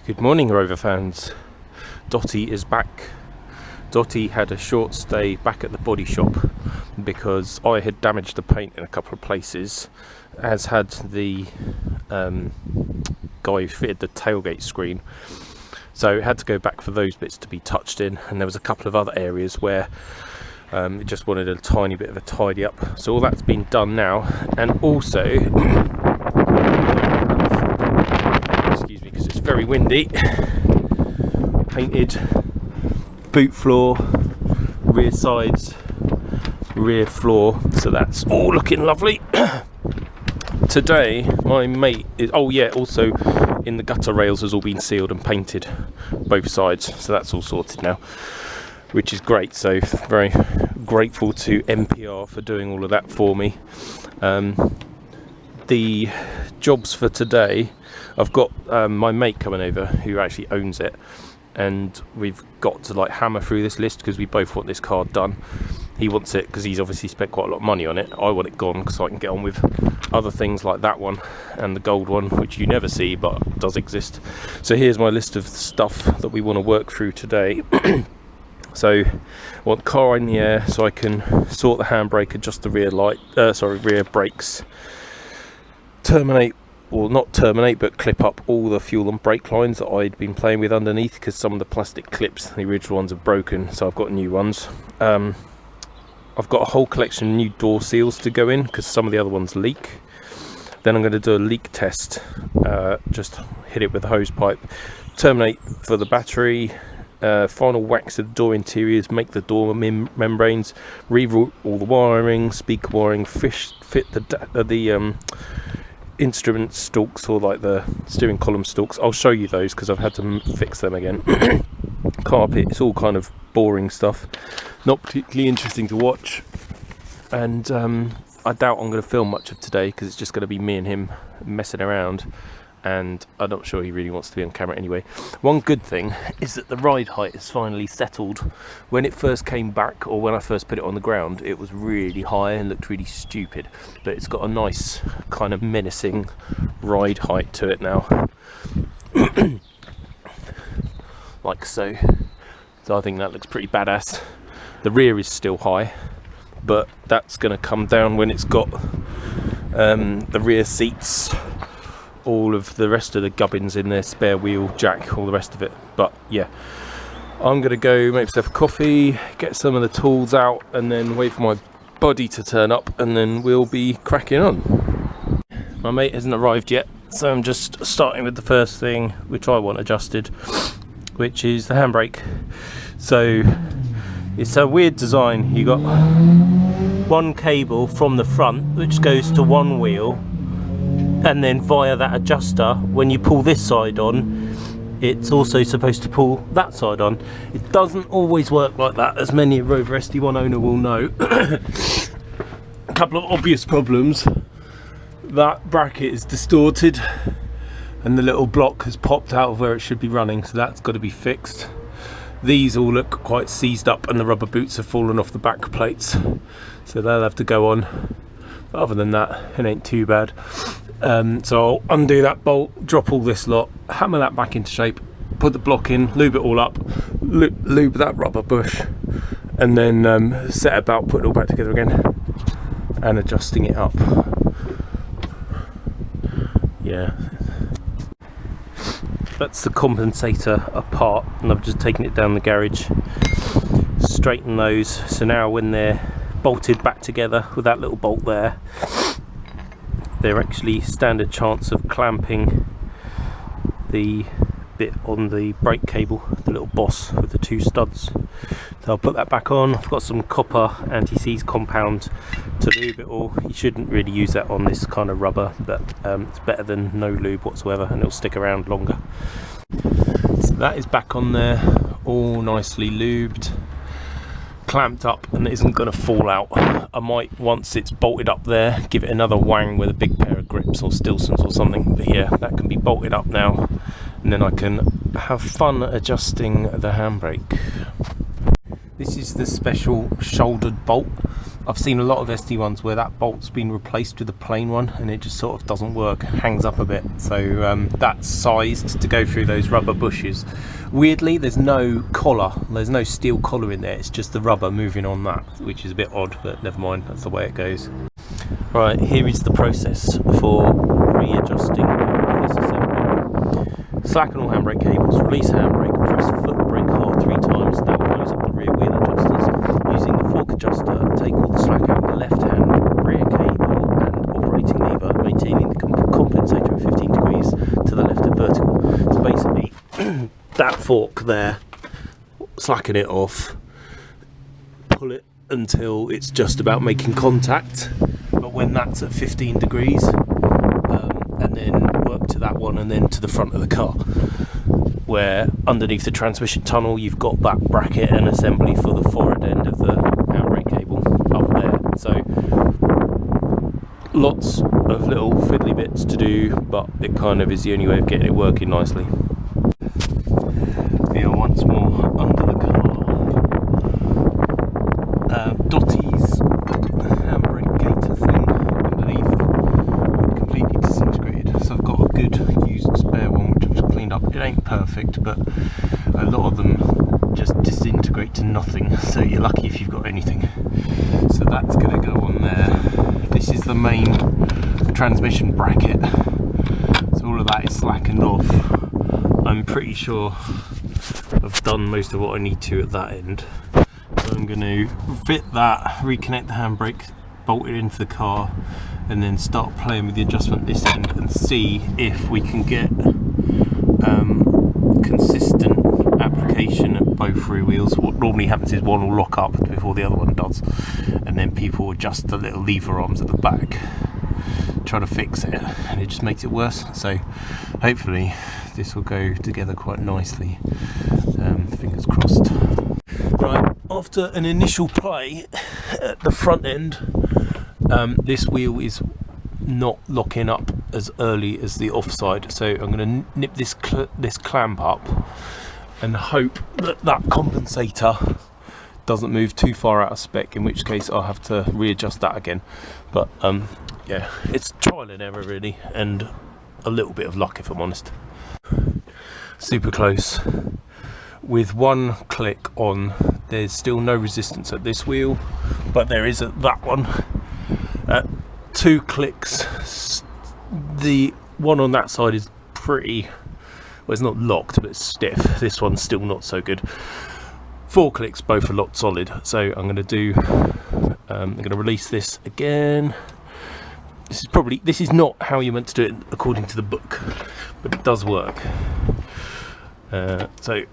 Good morning, Rover fans. Dotty is back. Dotty had a short stay back at the body shop because I had damaged the paint in a couple of places, as had the guy who fitted the tailgate screen. So it had to go back for those bits to be touched in, and there was a couple of other areas where it just wanted a tiny bit of a tidy up. So all that's been done now, and also excuse me because it's very windy, painted boot floor, rear sides, rear floor, so that's all looking lovely. Today my mate is, oh yeah, also in the gutter rails has all been sealed and painted both sides, so that's all sorted now, which is great. So very grateful to MPR for doing all of that for me. The jobs for today, I've got my mate coming over who actually owns it, and we've got to like hammer through this list because we both want this car done. He wants it because he's obviously spent quite a lot of money on it. I want it gone because I can get on with other things like that one and the gold one, which you never see but does exist. So here's my list of stuff that we want to work through today. So I want car in the air so I can sort the handbrake, adjust the rear rear brakes, terminate, or not terminate, but clip up all the fuel and brake lines that I'd been playing with underneath, because some of the plastic clips, the original ones, are broken, so I've got new ones. I've got a whole collection of new door seals to go in because some of the other ones leak. Then I'm going to do a leak test, just hit it with a hose pipe, terminate for the battery, final wax of the door interiors, make the door membranes, reroute all the wiring, speaker wiring, fit the instrument stalks, or like the steering column stalks. I'll show you those because I've had to fix them again. Carpet, it's all kind of boring stuff, not particularly interesting to watch, and I doubt I'm going to film much of today because it's just going to be me and him messing around, and I'm not sure he really wants to be on camera anyway. One good thing is that the ride height is finally settled. When it first came back, or when I first put it on the ground, it was really high and looked really stupid, but it's got a nice kind of menacing ride height to it now. Like so. So I think that looks pretty badass. The rear is still high, but that's going to come down when it's got the rear seats, all of the rest of the gubbins in there, spare wheel, jack, all the rest of it. But yeah, I'm going to go make myself a coffee, get some of the tools out, and then wait for my body to turn up, and then we'll be cracking on. My mate hasn't arrived yet, so I'm just starting with the first thing which I want adjusted, which is the handbrake. So it's a weird design. You got one cable from the front which goes to one wheel, and then via that adjuster, when you pull this side on, it's also supposed to pull that side on. It doesn't always work like that, as many a Rover SD1 owner will know. A couple of obvious problems. That bracket is distorted and the little block has popped out of where it should be running, so that's got to be fixed. These all look quite seized up and the rubber boots have fallen off the back plates, so they'll have to go on. But other than that, it ain't too bad. So I'll undo that bolt, drop all this lot, hammer that back into shape, put the block in, lube it all up, lube that rubber bush, and then set about putting it all back together again and adjusting it up. Yeah, that's the compensator apart, and I've just taken it down the garage, straighten those, so now when they're bolted back together with that little bolt there, they're actually stand a chance of clamping the bit on the brake cable, the little boss with the two studs. So I'll put that back on. I've got some copper anti-seize compound to lube it all. You shouldn't really use that on this kind of rubber, but it's better than no lube whatsoever, and it'll stick around longer. So that is back on there, all nicely lubed, clamped up, and it isn't going to fall out. I might, once it's bolted up there, give it another wang with a big pair of grips or Stilsons or something, but yeah, that can be bolted up now, and then I can have fun adjusting the handbrake. This is the special shouldered bolt I've seen a lot of SD1s where that bolt's been replaced with a plain one and it just sort of doesn't work, hangs up a bit. So that's sized to go through those rubber bushes. Weirdly, there's no collar, there's no steel collar in there, it's just the rubber moving on that, which is a bit odd, but never mind, that's the way it goes. Right, here is the process for readjusting this assembly. Slacken all handbrake cables, release handbrake, press foot brake hard 3 times, that will close up the rear wheel adjusters. Using the fork adjuster, take all the slack out of the left hand rear cable and operating lever, maintaining the compensator at 15 degrees to the left of vertical. So basically, that fork there, slacken it off, pull it until it's just about making contact, but when that's at 15 degrees, and then work to that one and then to the front of the car, where underneath the transmission tunnel you've got that bracket and assembly for the forward end of the handbrake cable up there. So lots of little fiddly bits to do, but it kind of is the only way of getting it working nicely. Here once more under the car. Dotty's handbrake gator thing underneath completely disintegrated, so I've got a good used spare one which I've just cleaned up. It ain't perfect, but a lot of them just disintegrate to nothing, so you're lucky if you've got anything. So that's going to go on there. This is the main transmission bracket, so all of that is slackened off. I'm pretty sure I've done most of what I need to at that end. So I'm going to fit that, reconnect the handbrake, bolt it into the car, and then start playing with the adjustment this end and see if we can get consistent application of both rear wheels. What normally happens is one will lock up before the other one does, and then people adjust the little lever arms at the back, try to fix it, and it just makes it worse. So hopefully this will go together quite nicely. Fingers crossed. Right, after an initial play at the front end, this wheel is not locking up as early as the offside, so I'm going to nip this clamp up and hope that that compensator doesn't move too far out of spec, in which case I'll have to readjust that again. But yeah, it's trial and error really, and a little bit of luck if I'm honest. Super close. With one click on, there's still no resistance at this wheel, but there is at that one. At 2 clicks, the one on that side is pretty, well, it's not locked, but it's stiff. This one's still not so good. 4 clicks, both are locked solid. So I'm going to do, I'm going to release this again. This is not how you're meant to do it according to the book, but it does work. So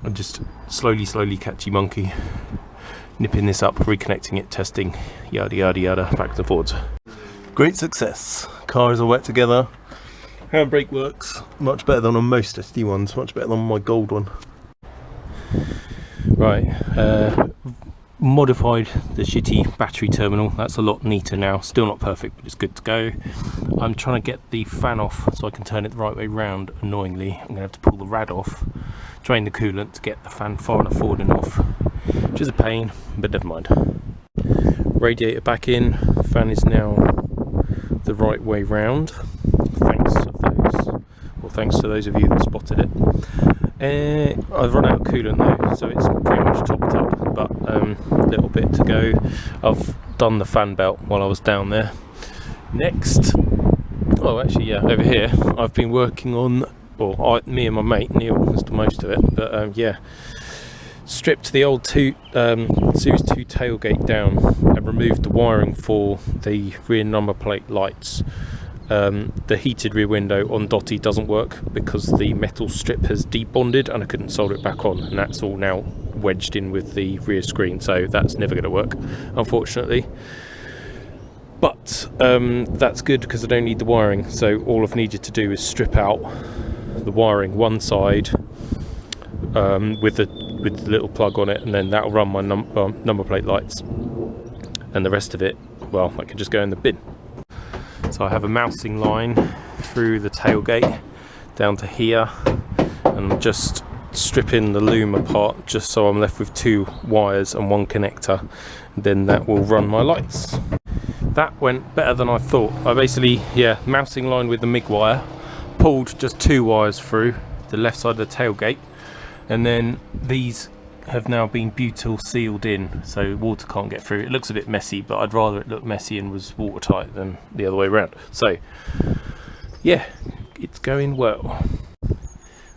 I'm just slowly catchy monkey, nipping this up, reconnecting it, testing, yada yada yada, backwards and forwards. Great success. Car is all wet together. Handbrake works much better than on most SD1s, much better than my gold one. Right, modified the shitty battery terminal. That's a lot neater now. Still not perfect, but it's good to go. I'm trying to get the fan off so I can turn it the right way round. Annoyingly, I'm going to have to pull the rad off, drain the coolant to get the fan far enough forward and off, which is a pain, but never mind. Radiator back in. Fan is now the right way round. Thanks to those of you that spotted it. I've run out of coolant though, so it's pretty much topped up, but a little bit to go. I've done the fan belt while I was down there. Next, oh actually yeah, over here I've been working on, well me and my mate Neil has done most of it, but yeah, stripped the old Series 2 tailgate down and removed the wiring for the rear number plate lights. The heated rear window on Dotty doesn't work because the metal strip has debonded and I couldn't solder it back on, and that's all now wedged in with the rear screen, so that's never going to work unfortunately. But that's good because I don't need the wiring, so all I've needed to do is strip out the wiring one side with the little plug on it, and then that'll run my number plate lights, and the rest of it, well, I can just go in the bin. So I have a mousing line through the tailgate down to here, and just stripping the loom apart just so I'm left with 2 wires and 1 connector. Then that will run my lights. That went better than I thought. I basically, mounting line with the MIG wire, pulled just 2 wires through the left side of the tailgate, and then these have now been butyl sealed in so water can't get through. It looks a bit messy, but I'd rather it look messy and was watertight than the other way around. So yeah, it's going well.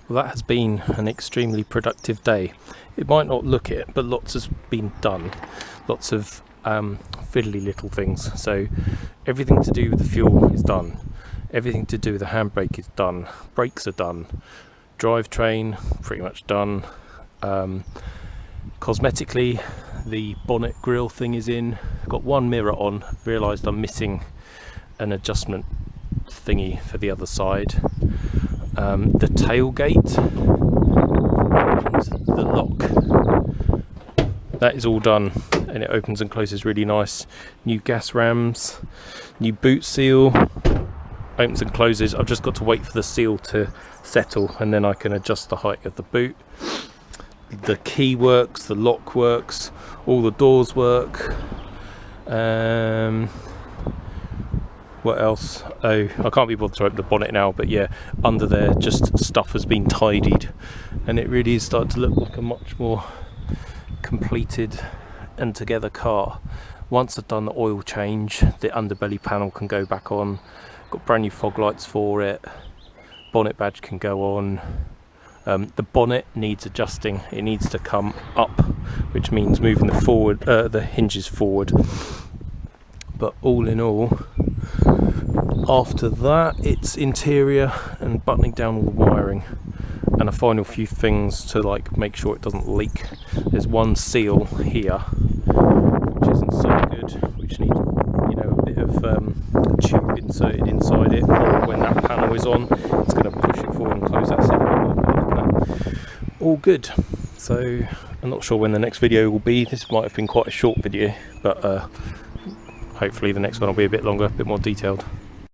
Well, that has been an extremely productive day. It might not look it, but lots has been done. Lots of fiddly little things. So everything to do with the fuel is done. Everything to do with the handbrake is done. Brakes are done. Drivetrain pretty much done. Cosmetically, the bonnet grille thing is in. Got 1 mirror on. Realised I'm missing an adjustment thingy for the other side. The tailgate and the lock, that is all done, and it opens and closes really nice. New gas rams, new boot seal, opens and closes. I've just got to wait for the seal to settle and then I can adjust the height of the boot. The key works, the lock works, all the doors work. What else? Oh, I can't be bothered to open the bonnet now, but yeah, under there just stuff has been tidied and it really is starting to look like a much more completed and together car. Once I've done the oil change, the underbelly panel can go back on. Got brand new fog lights for it. Bonnet badge can go on. The bonnet needs adjusting. It needs to come up, which means moving the hinges forward. But all in all, after that it's interior and buttoning down all the wiring and a final few things to like make sure it doesn't leak. There's 1 seal here which isn't so good, which needs, you know, a bit of tube inserted inside it. When that panel is on, it's going to push it forward and close that seal. All good. So I'm not sure when the next video will be. This might have been quite a short video, but hopefully the next one will be a bit longer, a bit more detailed.